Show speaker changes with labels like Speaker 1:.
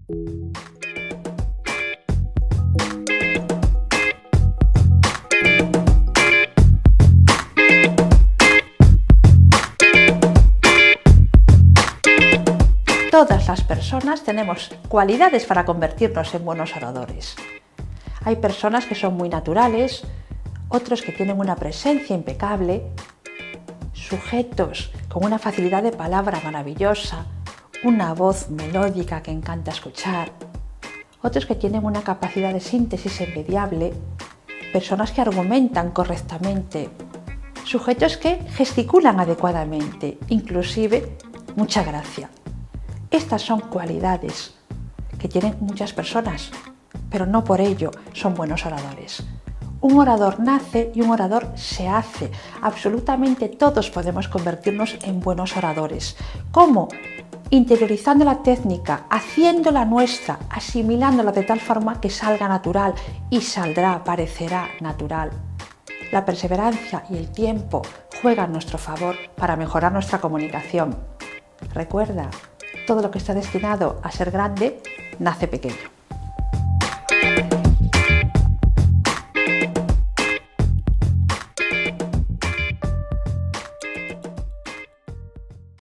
Speaker 1: Todas las personas tenemos cualidades para convertirnos en buenos oradores. Hay personas que son muy naturales, otros que tienen una presencia impecable, sujetos con una facilidad de palabra maravillosa, una voz melódica que encanta escuchar, otros que tienen una capacidad de síntesis envidiable, personas que argumentan correctamente, sujetos que gesticulan adecuadamente, inclusive mucha gracia. Estas son cualidades que tienen muchas personas, pero no por ello son buenos oradores. Un orador nace y un orador se hace. Absolutamente todos podemos convertirnos en buenos oradores. ¿Cómo? Interiorizando la técnica, haciéndola nuestra, asimilándola de tal forma que salga natural y saldrá, parecerá natural. La perseverancia y el tiempo juegan a nuestro favor para mejorar nuestra comunicación. Recuerda, todo lo que está destinado a ser grande nace pequeño.